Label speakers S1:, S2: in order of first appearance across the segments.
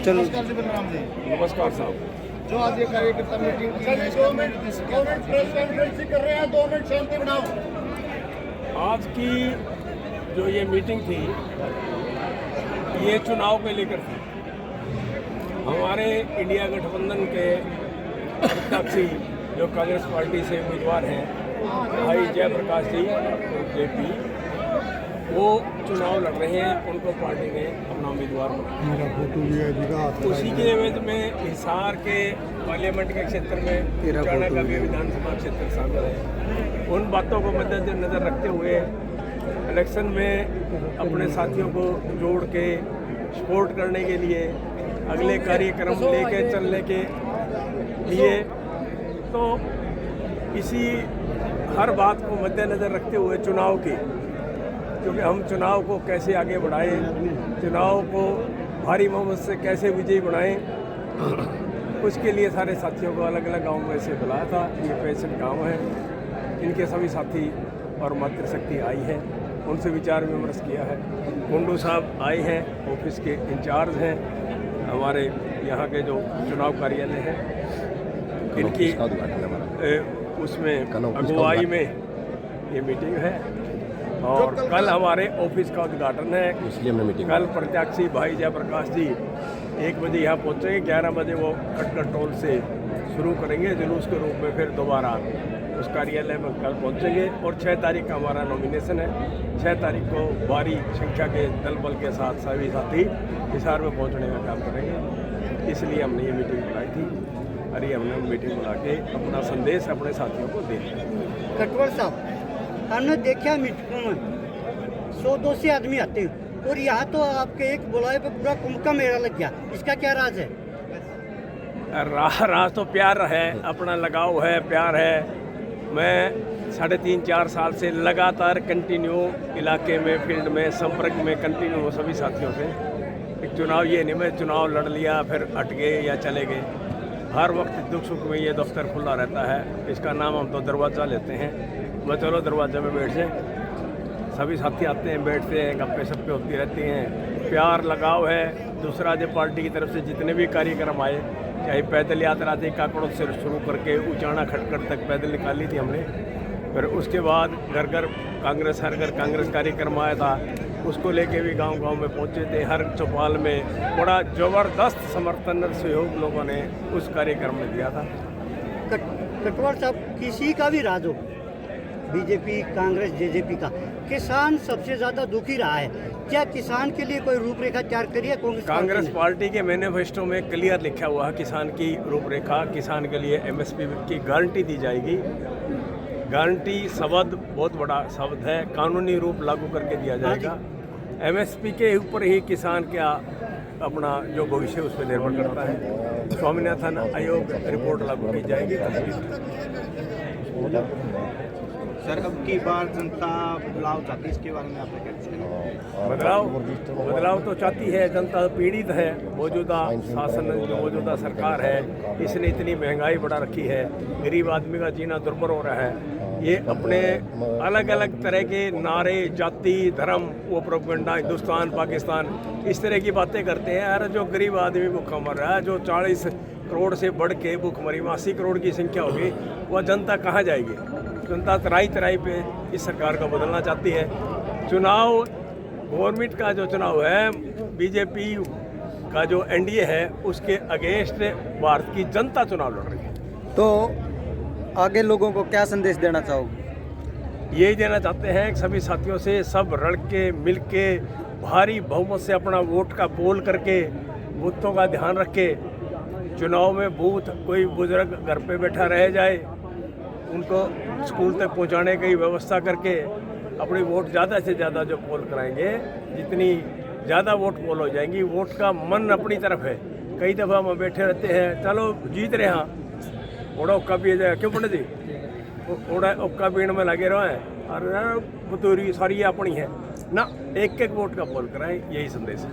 S1: चलो
S2: नमस्कार जी बलराम जी।
S3: नमस्कार साहब।
S2: जो आज ये कार्यकर्ता मीटिंग की है, इसका मेन उद्देश्य क्या था?
S4: कर रहे हैं, 2 मिनट शांति बनाओ।
S3: आज की जो ये मीटिंग थी ये चुनाव को लेकर थी। हमारे इंडिया गठबंधन के प्रत्याशी जो कांग्रेस पार्टी से उम्मीदवार हैं भाई जयप्रकाश जी जेपी, वो चुनाव लड़ रहे हैं। उनको पार्टी ने अपना उम्मीदवार बनाया। उसी के एवज में हिसार के पार्लियामेंट के क्षेत्र में चाणा का भी विधानसभा क्षेत्र शामिल है। उन बातों को मद्देनजर रखते हुए इलेक्शन में अपने साथियों को जोड़ के सपोर्ट करने के लिए अगले कार्यक्रम लेके चलने के लिए, तो इसी हर बात को मद्देनजर रखते हुए चुनाव की, क्योंकि हम चुनाव को कैसे आगे बढ़ाएं, चुनाव को भारी बहुमत से कैसे विजयी बनाएं, उसके लिए सारे साथियों को अलग अलग गाँव में से बुलाया था। ये 65 गाँव हैं, इनके सभी साथी और मातृशक्ति आई है, उनसे विचार विमर्श किया है। कुंडू साहब आए हैं, ऑफिस के इंचार्ज हैं हमारे यहाँ के जो चुनाव कार्यालय हैं, इनकी उसमें अगुवाई में ये मीटिंग है। और कल हमारे ऑफिस का उद्घाटन है, इसलिए हमने मीटिंग कल प्रत्याशी भाई जयप्रकाश जी 1 बजे यहाँ पहुँचेंगे। 11 बजे वो खटखट टोल से शुरू करेंगे जुलूस के रूप में, फिर दोबारा उस कार्यालय में कल पहुँचेंगे। और 6 तारीख का हमारा नॉमिनेशन है। 6 तारीख को भारी संख्या के दल बल के साथ सभी साथी हिसार में पहुँचने का काम करेंगे। इसलिए हमने ये मीटिंग बुलाई थी और ये हमने मीटिंग बुला के अपना संदेश अपने साथियों को दे दिया।
S4: कटवर साहब, हमने देखा मीटिंगों में 100-200 आदमी आते हैं और यहाँ तो आपके एक बुलाए पे पूरा कुंभ का मेला लग गया। इसका क्या राज है?
S3: राज तो प्यार है, अपना लगाव है, प्यार है। मैं 3.5-4 साल से लगातार कंटिन्यू इलाके में, फील्ड में, संपर्क में कंटिन्यू हूँ सभी साथियों से। एक चुनाव ये नहीं मैं चुनाव लड़ लिया फिर हट गए या चले गए। हर वक्त दुख सुख में ये दफ्तर खुला रहता है। इसका नाम हम तो दरवाज़ा लेते हैं। मैं चलो दरवाजे में बैठ जाए, सभी साथी आते हैं, बैठते हैं, गप्पे सप्पे होती रहती हैं, प्यार लगाव है। दूसरा जो पार्टी की तरफ से जितने भी कार्यक्रम आए, चाहे पैदल यात्रा थी काकड़ों से शुरू करके उचाना खटखट तक पैदल निकाली थी हमने। फिर उसके बाद घर घर कांग्रेस, हर घर कांग्रेस कार्यक्रम आया था, उसको लेके भी गांव-गांव में पहुंचे थे। हर चौपाल में बड़ा ज़बरदस्त समर्थन और सहयोग लोगों ने उस कार्यक्रम में दिया था।
S4: कटवर साहब, किसी का भी राज हो, बीजेपी, कांग्रेस, जेजेपी का, किसान सबसे ज़्यादा दुखी रहा है। क्या किसान के लिए कोई रूपरेखा तैयार करी है
S3: कांग्रेस पार्टी के मैनिफेस्टो में क्लियर लिखा हुआ है किसान की रूपरेखा। किसान के लिए MSP की गारंटी दी जाएगी। गारंटी शब्द बहुत बड़ा शब्द है, कानूनी रूप लागू करके दिया जाएगा। MSP के ऊपर ही किसान का अपना जो भविष्य उस पर निर्भर करता है। स्वामीनाथन आयोग रिपोर्ट लागू की जाएगी।
S2: सर, अब की बार जनता बदलाव चाहती है, इसके बारे में आपने क्या कहना?
S3: बदलाव तो चाहती है जनता, पीड़ित है। मौजूदा शासन, जो मौजूदा सरकार है, इसने इतनी महंगाई बढ़ा रखी है, गरीब आदमी का जीना दुर्भर हो रहा है। ये अपने अलग अलग तरह के नारे, जाति, धर्म, वो प्रोपेगेंडा, हिंदुस्तान, पाकिस्तान, इस तरह की बातें करते हैं। यार जो गरीब आदमी भूखा मर रहा है, जो 40 करोड़ से बढ़ के भूखमरी 80 करोड़ की संख्या होगी, वह जनता कहाँ जाएगी? जनता तराई पे इस सरकार को बदलना चाहती है। चुनाव गवर्नमेंट का जो चुनाव है, बीजेपी का जो NDA है, उसके अगेंस्ट भारत की जनता चुनाव लड़ रही है।
S1: तो आगे लोगों को क्या संदेश देना चाहोगे?
S3: यही देना चाहते हैं कि सभी साथियों से सब रल के मिल के भारी बहुमत से अपना वोट का पोल करके बूथों का ध्यान रखे। चुनाव में बूथ कोई बुजुर्ग घर पे बैठा रह जाए, उनको स्कूल तक पहुंचाने की व्यवस्था करके अपनी वोट ज़्यादा से ज़्यादा जो पोल कराएंगे, जितनी ज़्यादा वोट पोल हो जाएंगी, वोट का मन अपनी तरफ है। कई दफ़ा हम बैठे रहते हैं, चलो जीत रहे हैं, ओड़ा उक्का पिए जाए, क्यों पंडित जी ओड़ा उक्का पीने में लगे रहे हैं, और बतौरी सारी अपनी है ना, एक वोट का पोल कराएं, यही संदेश है।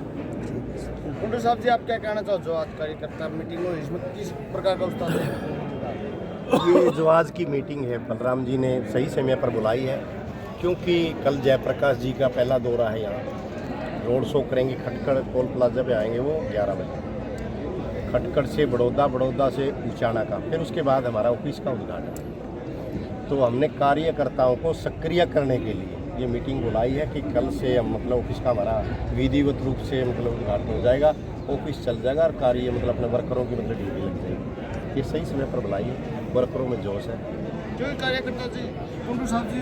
S2: कुंडू साहब जी, आप क्या कहना चाहो? जो आज कार्यकर्ता मीटिंग हुई, इसमें किस प्रकार का उत्साह है?
S5: ये जो आज की मीटिंग है, बलराम जी ने सही समय पर बुलाई है, क्योंकि कल जयप्रकाश जी का पहला दौरा है। यहाँ रोड शो करेंगे, खटखड़ टोल प्लाजा पे आएंगे वो 11 बजे। खटखड़ से बड़ौदा, बड़ौदा से उचाना का, फिर उसके बाद हमारा ऑफिस का उद्घाटन। तो हमने कार्यकर्ताओं को सक्रिय करने के लिए ये मीटिंग बुलाई है कि कल से हम मतलब ऑफिस का हमारा विधिवत रूप से मतलब उद्घाटन हो जाएगा, ऑफिस चल जाएगा और कार्य मतलब अपने वर्करों की मतलब ड्यूटी लग जाएगी। ये सही समय पर बुलाई है, वर्करों में जोश है।
S2: जो कार्यकर्ता जी कुंडू साहब जी,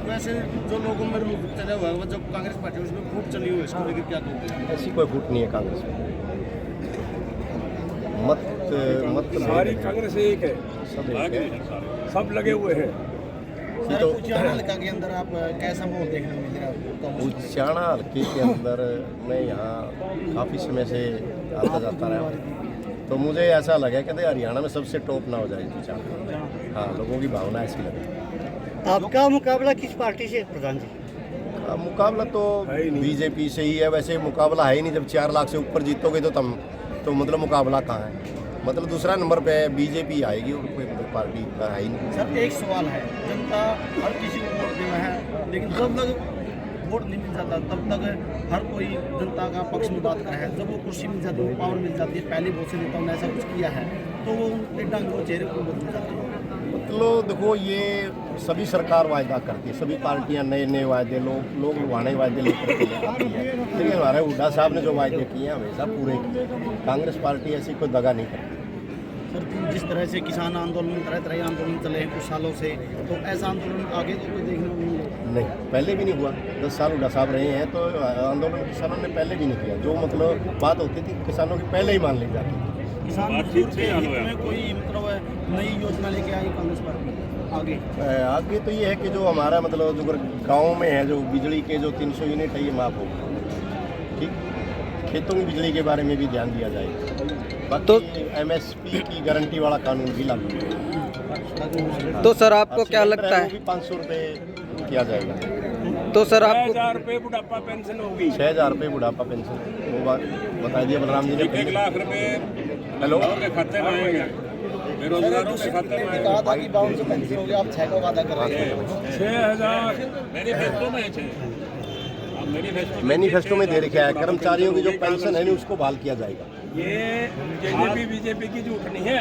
S2: वैसे जो लोगों में रूप चला हुआ है, जो कांग्रेस पार्टी है उसमें फूट चली हुई है, इसको लेकर क्या कहते हैं?
S5: ऐसी कोई फूट नहीं है कांग्रेस में। मत
S3: सारी कांग्रेस एक है,
S5: सब एक है।
S3: सब लगे हुए हैं।
S2: सर, उचाना हल्का के अंदर आप कैसा माहौल देखने को मिल रहा है?
S5: उचाना हल्के के अंदर मैं यहाँ काफ़ी समय से आता जाता रहा हूँ, तो मुझे ऐसा लगा कि हरियाणा में सबसे टॉप ना हो जाए उचाना। हाँ, लोगों की भावना ऐसी लगी।
S4: आपका मुकाबला किस पार्टी से प्रधान जी?
S5: मुकाबला तो बीजेपी से ही है। वैसे मुकाबला है ही नहीं, जब 4 लाख से ऊपर जीतोगे तो मतलब मुकाबला कहाँ है? मतलब दूसरा नंबर पे बीजेपी आएगी और कोई मतलब पार्टी का है ही नहीं।
S2: सर, एक सवाल है, जनता हर किसी को वोट देना है, लेकिन जब तक वोट नहीं मिल जाता तब तक हर कोई जनता का पक्ष में बात कर रहा है। जब वो कुर्सी मिल जाती है, वो पावर मिल जाती है, पहले बहुत से नेताओं ने ऐसा कुछ किया है, तो वो उनके ढंग को चेहरे को बदल जाते हैं।
S5: मतलब देखो, ये सभी सरकार वायदा करती है, सभी पार्टियां नए नए वायदे लोग लुभाने वायदे लेकर के आती है, लेकिन हमारे हुड्डा साहब ने जो वायदे किए हैं हमेशा पूरे किए। कांग्रेस पार्टी ऐसी कोई दगा नहीं करती।
S2: सर, जिस तरह से किसान आंदोलन, तरह तरह आंदोलन चले हैं कुछ सालों से, तो ऐसा आंदोलन आगे तो कोई देखने को नहीं?
S5: पहले भी नहीं हुआ। 10 साल हुड्डा साहब रहे हैं, तो आंदोलन किसानों ने पहले भी नहीं किया। जो मतलब बात होती थी किसानों की पहले ही मान ली जाती थी।
S2: किसान मजदूर के हित में कोई मतलब नई योजना लेके आई कांग्रेस पार्टी
S5: आगे तो ये है कि जो हमारा मतलब जो गाँव में है, जो बिजली के जो 300 यूनिट है ये माफ़ हो गए। ठीक, खेतों की बिजली के बारे में भी ध्यान दिया जाएगा। बाकी MSP की गारंटी वाला कानून भी लागू है।
S1: तो सर आपको क्या लगता है?
S5: 500 रुपये किया जाएगा।
S1: तो सर आपको
S3: 6,000 रुपये बुढ़ापा पेंशन होगी।
S5: 6,000 रुपये बुढ़ापा पेंशन, वो बात बता दिया बलराम जी ने।
S3: 1 लाख रुपये
S5: हेलो,
S3: के खाते में आएंगे, बेरोजगारों के खाते में आएंगे।
S2: कहा था कि 52 पेंशन हो गया, आप 6 का वादा कर रहे हैं।
S3: 6,000
S5: मैनिफेस्टो में दे रखा है। कर्मचारियों की जो पेंशन है उसको बहाल किया जाएगा।
S3: ये बीजेपी की झूठ नहीं है।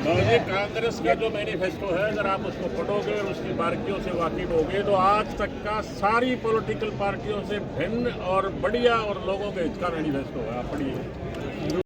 S6: तो ये कांग्रेस का जो मैनिफेस्टो है, अगर आप उसको पढ़ोगे और उसकी बारीकियों से वाकिफ होगे, तो आज तक का सारी पॉलिटिकल पार्टियों से भिन्न और बढ़िया और लोगों के हित का मैनिफेस्टो है। आप पढ़िए।